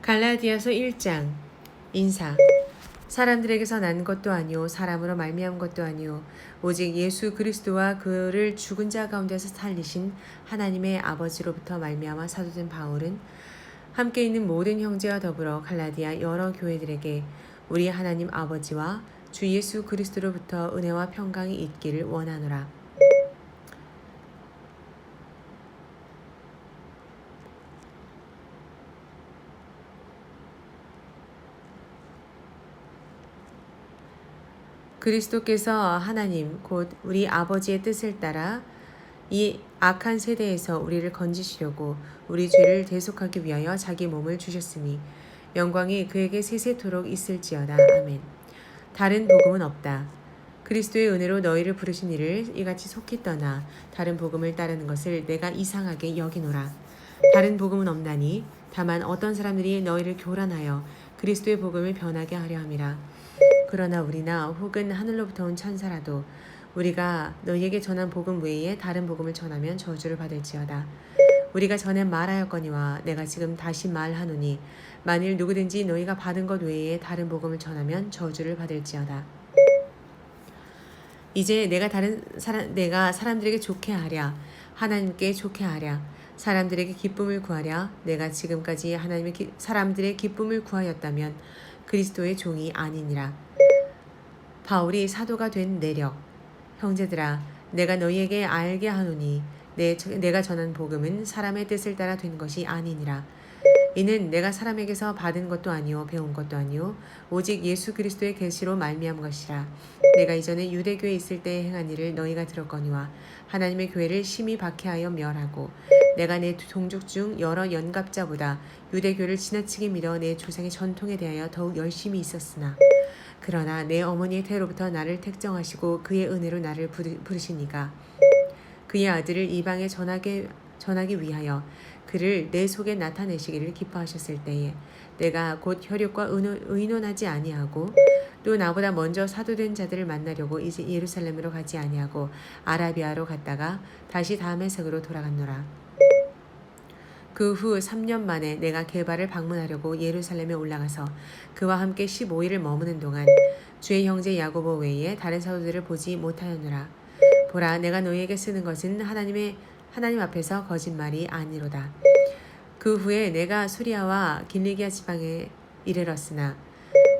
갈라디아서 1장. 인사. 사람들에게서 난 것도 아니요 사람으로 말미암은 것도 아니요 오직 예수 그리스도와 그를 죽은 자 가운데서 살리신 하나님의 아버지로부터 말미암아 사도된 바울은 함께 있는 모든 형제와 더불어 갈라디아 여러 교회들에게 우리 하나님 아버지와 주 예수 그리스도로부터 은혜와 평강이 있기를 원하노라. 그리스도께서 하나님 곧 우리 아버지의 뜻을 따라 이 악한 세대에서 우리를 건지시려고 우리 죄를 대속하기 위하여 자기 몸을 주셨으니 영광이 그에게 세세토록 있을지어다. 아멘. 다른 복음은 없다. 그리스도의 은혜로 너희를 부르신 이를 이같이 속히 떠나 다른 복음을 따르는 것을 내가 이상하게 여기노라. 다른 복음은 없나니 다만 어떤 사람들이 너희를 교란하여 그리스도의 복음을 변하게 하려 함이라. 그러나 우리나 혹은 하늘로부터 온 천사라도 우리가 너희에게 전한 복음 외에 다른 복음을 전하면 저주를 받을지어다. 우리가 전에 말하였거니와 내가 지금 다시 말하노니 만일 누구든지 너희가 받은 것 외에 다른 복음을 전하면 저주를 받을지어다. 이제 내가 사람들에게 좋게 하랴 하나님께 좋게 하랴 사람들에게 기쁨을 구하랴 내가 지금까지 사람들의 기쁨을 구하였다면 그리스도의 종이 아니니라. 바울이 사도가 된 내력. 형제들아 내가 너희에게 알게 하노니 내가 전한 복음은 사람의 뜻을 따라 된 것이 아니니라. 이는 내가 사람에게서 받은 것도 아니요 배운 것도 아니요 오직 예수 그리스도의 계시로 말미암은 것이라. 내가 이전에 유대교에 있을 때 행한 일을 너희가 들었거니와 하나님의 교회를 심히 박해하여 멸하고 내가 내 동족 중 여러 연갑자보다 유대교를 지나치게 믿어 내 조상의 전통에 대하여 더욱 열심히 있었으나 그러나 내 어머니의 태로부터 나를 택정하시고 그의 은혜로 나를 부르시니가 그의 아들을 이방에 전하기 위하여 그를 내 속에 나타내시기를 기뻐하셨을 때에 내가 곧 혈육과 의논하지 아니하고 또 나보다 먼저 사도된 자들을 만나려고 이제 예루살렘으로 가지 아니하고 아라비아로 갔다가 다시 다메섹으로 돌아갔노라. 그 후 3년 만에 내가 게바를 방문하려고 예루살렘에 올라가서 그와 함께 15일을 머무는 동안 주의 형제 야고보 외에 다른 사도들을 보지 못하였노라. 보라 내가 너희에게 쓰는 것은 하나님 앞에서 거짓말이 아니로다. 그 후에 내가 수리아와 길리기아 지방에 이르렀으나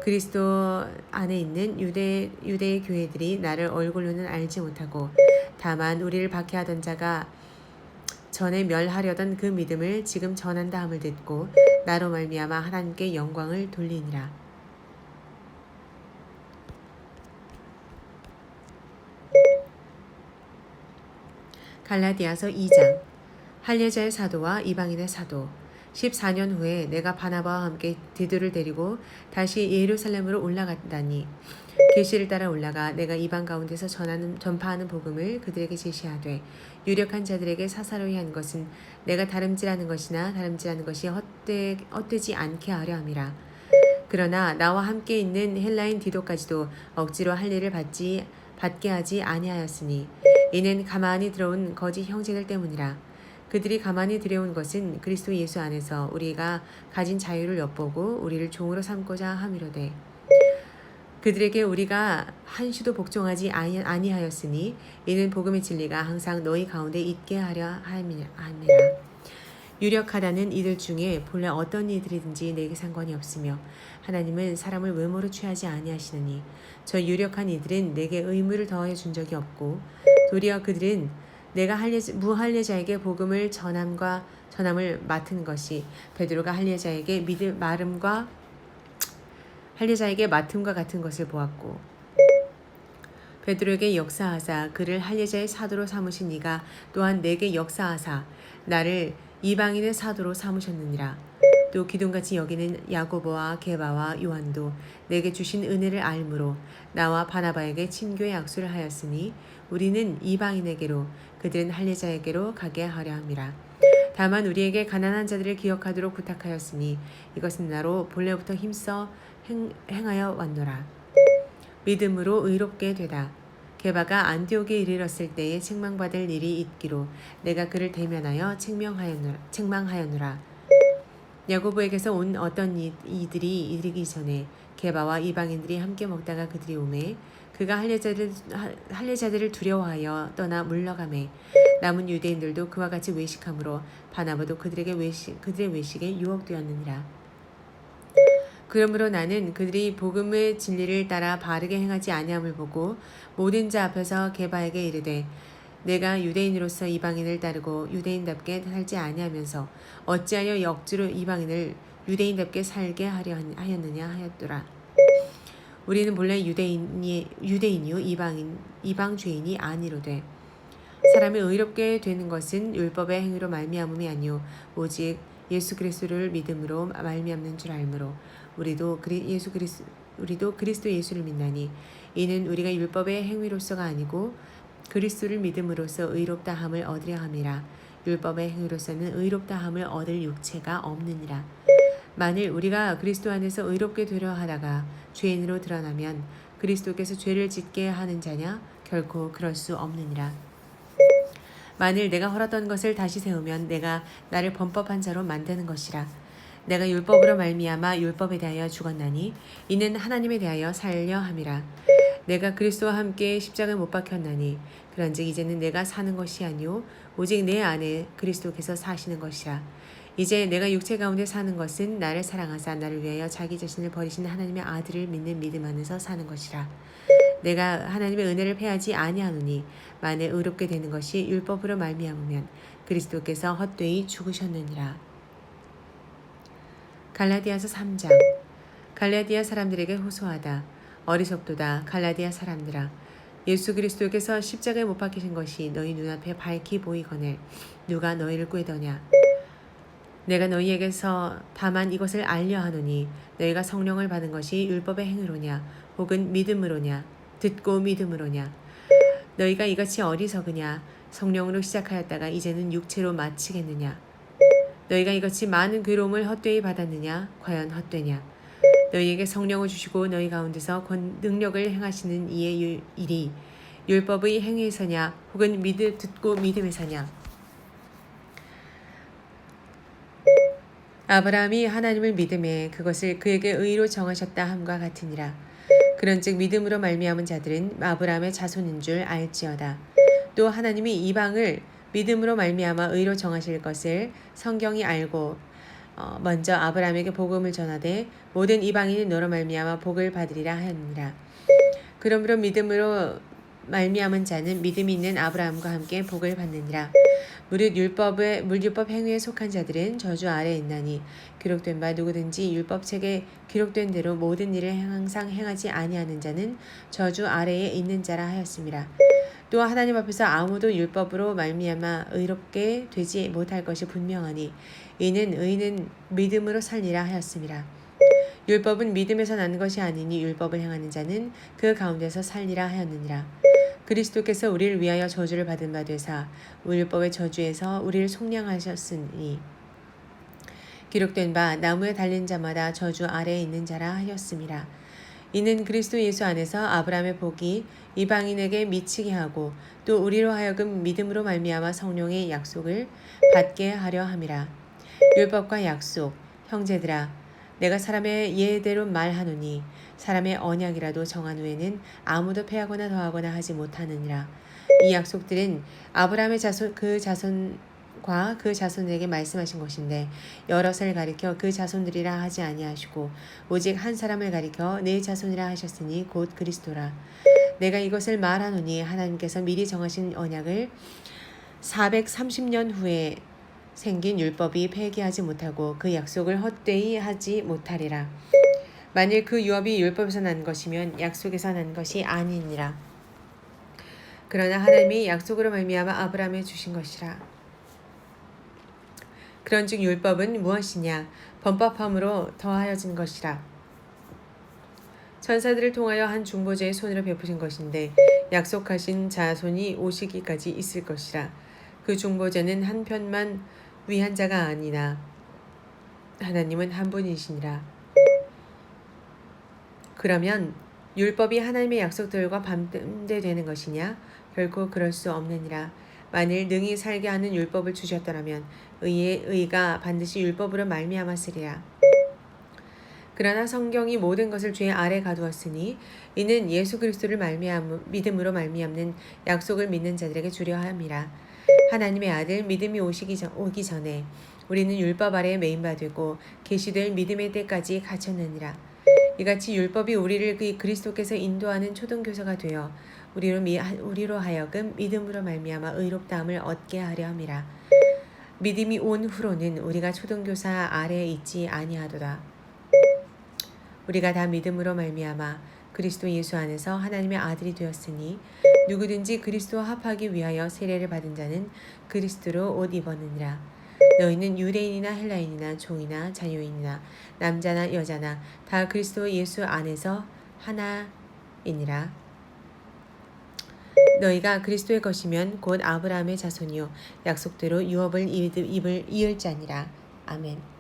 그리스도 안에 있는 유대의 교회들이 나를 얼굴로는 알지 못하고 다만 우리를 박해하던 자가 전에 멸하려던 그 믿음을 지금 전한다 함을 듣고 나로 말미암아 하나님께 영광을 돌리니라. 갈라디아서 2장. 할례자의 사도와 이방인의 사도. 14년 후에 내가 바나바와 함께 디도를 데리고 다시 예루살렘으로 올라갔다니 계시를 따라 올라가 내가 이방 가운데서 전파하는 복음을 그들에게 제시하되 유력한 자들에게 사사로이 한 것은 내가 다름질하는 것이 헛되지 않게 하려 함이라. 그러나 나와 함께 있는 헬라인 디도까지도 억지로 할례를 받게 하지 아니하였으니 이는 가만히 들어온 거짓 형제들 때문이라. 그들이 가만히 들여온 것은 그리스도 예수 안에서 우리가 가진 자유를 엿보고 우리를 종으로 삼고자 함이로되 그들에게 우리가 한시도 복종하지 아니하였으니 이는 복음의 진리가 항상 너희 가운데 있게 하려 함이라. 유력하다는 이들 중에 본래 어떤 이들이든지 내게 상관이 없으며 하나님은 사람을 외모로 취하지 아니하시느니 저 유력한 이들은 내게 의무를 더해 준 적이 없고 도리어 그들은 내가 무할례자에게 복음을 전함을 맡은 것이 베드로가 할례자에게 맡음과 같은 것을 보았고 베드로에게 역사하사 그를 할례자의 사도로 삼으신 이가 또한 내게 역사하사 나를 이방인의 사도로 삼으셨느니라. 또 기둥같이 여기는 야고보와 게바와 요한도 내게 주신 은혜를 알므로 나와 바나바에게 친교의 약수를 하였으니 우리는 이방인에게로 그들은 할례자에게로 가게 하려 함이라. 다만 우리에게 가난한 자들을 기억하도록 부탁하였으니 이것은 나로 본래부터 힘써 행하여 왔노라. 믿음으로 의롭게 되다. 게바가 안디옥에 이르렀을 때에 책망받을 일이 있기로 내가 그를 대면하여 책망하였노라. 야고보에게서 온 어떤 이들이 이르기 전에 게바와 이방인들이 함께 먹다가 그들이 오매 그가 할례자들을 두려워하여 떠나 물러가매 남은 유대인들도 그와 같이 외식함으로 바나바도 그들의 외식에 유혹되었느니라. 그러므로 나는 그들이 복음의 진리를 따라 바르게 행하지 아니함을 보고 모든 자 앞에서 게바에게 이르되 내가 유대인으로서 이방인을 따르고 유대인답게 살지 아니하면서 어찌하여 억지로 이방인을 유대인답게 살게 하려 하였느냐 하였더라. 우리는 본래 유대인이요 이방 죄인이 아니로되 사람이 의롭게 되는 것은 율법의 행위로 말미암음이 아니요 오직 예수 그리스도를 믿음으로 말미암는 줄 알므로 우리도 그리스도 예수를 믿나니 이는 우리가 율법의 행위로서가 아니고 그리스도를 믿음으로써 의롭다 함을 얻으려 함이라. 율법의 행위로서는 의롭다 함을 얻을 육체가 없느니라. 만일 우리가 그리스도 안에서 의롭게 되려 하다가 죄인으로 드러나면 그리스도께서 죄를 짓게 하는 자냐? 결코 그럴 수 없느니라. 만일 내가 헐었던 것을 다시 세우면 내가 나를 범법한 자로 만드는 것이라. 내가 율법으로 말미암아 율법에 대하여 죽었나니 이는 하나님에 대하여 살려 함이라. 내가 그리스도와 함께 십자가에 못 박혔나니 그런즉 이제는 내가 사는 것이 아니요 오직 내 안에 그리스도께서 사시는 것이라. 이제 내가 육체 가운데 사는 것은 나를 사랑하사 나를 위하여 자기 자신을 버리신 하나님의 아들을 믿는 믿음 안에서 사는 것이라. 내가 하나님의 은혜를 패하지 아니하노니 만일 의롭게 되는 것이 율법으로 말미암으면 그리스도께서 헛되이 죽으셨느니라. 갈라디아서 3장. 갈라디아 사람들에게 호소하다. 어리석도다 갈라디아 사람들아. 예수 그리스도께서 십자가에 못 박히신 것이 너희 눈앞에 밝히 보이거늘 누가 너희를 꾀더냐. 내가 너희에게서 다만 이것을 알려 하노니 너희가 성령을 받은 것이 율법의 행위로냐 혹은 믿음으로냐 듣고 믿음으로냐. 너희가 이같이 어리석으냐. 성령으로 시작하였다가 이제는 육체로 마치겠느냐. 너희가 이같이 많은 괴로움을 헛되이 받았느냐. 과연 헛되냐. 너희에게 성령을 주시고 너희 가운데서 능력을 행하시는 이의 일이 율법의 행위에서냐 혹은 듣고 믿음에서냐. 아브라함이 하나님을 믿음에 그것을 그에게 의로 정하셨다 함과 같으니라. 그런즉 믿음으로 말미암은 자들은 아브라함의 자손인 줄 알지어다. 또 하나님이 이방을 믿음으로 말미암아 의로 정하실 것을 성경이 알고 먼저 아브라함에게 복음을 전하되 모든 이방인이 너로 말미암아 복을 받으리라 하였느니라. 그러므로 믿음으로 말미암은 자는 믿음이 있는 아브라함과 함께 복을 받느니라. 물율법 행위에 속한 자들은 저주 아래에 있나니 기록된 바 누구든지 율법책에 기록된 대로 모든 일을 항상 행하지 아니하는 자는 저주 아래에 있는 자라 하였습니다. 또 하나님 앞에서 아무도 율법으로 말미암아 의롭게 되지 못할 것이 분명하니 이는 의인은 믿음으로 살리라 하였습니다. 율법은 믿음에서 난 것이 아니니 율법을 행하는 자는 그 가운데서 살리라 하였느니라. 그리스도께서 우리를 위하여 저주를 받은 바 되사 율법의 저주에서 우리를 속량하셨으니 기록된 바 나무에 달린 자마다 저주 아래에 있는 자라 하였습니다. 이는 그리스도 예수 안에서 아브라함의 복이 이방인에게 미치게 하고 또 우리로 하여금 믿음으로 말미암아 성령의 약속을 받게 하려 함이라. 율법과 약속. 형제들아 내가 사람의 예대로 말하노니 사람의 언약이라도 정한 후에는 아무도 패하거나 더하거나 하지 못하느니라. 이 약속들은 아브라함의 자손과 그 자손에게 말씀하신 것인데 여럿을 가리켜 그 자손들이라 하지 아니하시고 오직 한 사람을 가리켜 내 자손이라 하셨으니 곧 그리스도라. 내가 이것을 말하노니 하나님께서 미리 정하신 언약을 430년 후에 생긴 율법이 폐기하지 못하고 그 약속을 헛되이 하지 못하리라. 만일 그 유업이 율법에서 난 것이면 약속에서 난 것이 아니니라. 그러나 하나님이 약속으로 말미암아 아브라함에 주신 것이라. 그런즉 율법은 무엇이냐? 범법함으로 더하여진 것이라. 천사들을 통하여 한 중보자의 손으로 베푸신 것인데 약속하신 자손이 오시기까지 있을 것이라. 그 중보자는 한 편만 위한 자가 아니나 하나님은 한 분이시니라. 그러면 율법이 하나님의 약속들과 반대되는 것이냐? 결코 그럴 수 없느니라. 만일 능히 살게 하는 율법을 주셨더라면 의의 의가 반드시 율법으로 말미암았으리라. 그러나 성경이 모든 것을 죄 아래 가두었으니 이는 예수 그리스도를 믿음으로 말미암는 약속을 믿는 자들에게 주려 함이라. 하나님의 아들 믿음이 오기 전에 우리는 율법 아래에 매인바 되고 계시될 믿음의 때까지 갇혔느니라. 이같이 율법이 우리를 그리스도께서 인도하는 초등교사가 되어 우리로 하여금 믿음으로 말미암아 의롭다함을 얻게 하려 함이라. 믿음이 온 후로는 우리가 초등교사 아래에 있지 아니하도다. 우리가 다 믿음으로 말미암아 그리스도 예수 안에서 하나님의 아들이 되었으니 누구든지 그리스도와 합하기 위하여 세례를 받은 자는 그리스도로 옷 입었느니라. 너희는 유대인이나 헬라인이나 종이나 자유인이나 남자나 여자나 다 그리스도 예수 안에서 하나이니라. 너희가 그리스도의 것이면 곧 아브라함의 자손이요 약속대로 유업을 이을 자니라. 아멘.